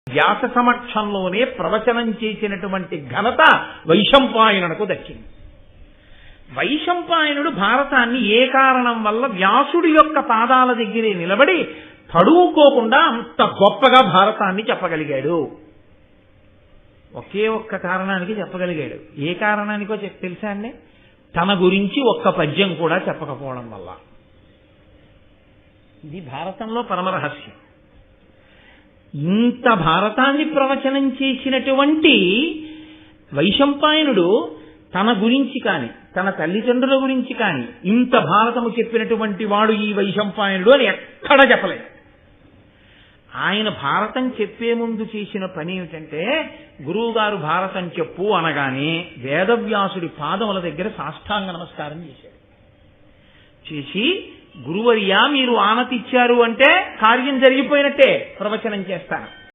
వ్యాస సమక్షంలోనే ప్రవచనం చేసినటువంటి ఘనత వైశంపాయనునకు దక్కింది. వైశంపాయనుడు భారతాన్ని ఏ కారణం వల్ల వ్యాసుడి యొక్క పాదాల దగ్గరే నిలబడి తడువుకోకుండా అంత గొప్పగా భారతాన్ని చెప్పగలిగాడు? ఒకే ఒక్క కారణానికి చెప్పగలిగాడు. ఏ కారణానికో తెలుసా అండి? తన గురించి ఒక్క పద్యం కూడా చెప్పకపోవడం వల్ల. ఇది భారతంలో పరమరహస్యం. ఇంత భారతాన్ని ప్రవచనం చేసినటువంటి వైశంపాయనుడు తన గురించి కాని తన తల్లిదండ్రుల గురించి కాని ఇంత భారతము చెప్పినటువంటి వాడు ఈ వైశంపాయనుడు అని ఎక్కడా చెప్పలేదు. ఆయన భారతం చెప్పే ముందు చేసిన పని ఏమిటంటే, గురువుగారు భారతం చెప్పు అనగానే వేదవ్యాసుడి పాదముల దగ్గర సాష్టాంగ నమస్కారం చేశాడు. చేసి, గురువర్యా మీరు ఆనతిచ్చారు అంటే కార్యం జరిగిపోయినట్టే, ప్రవచనం చేస్తాను.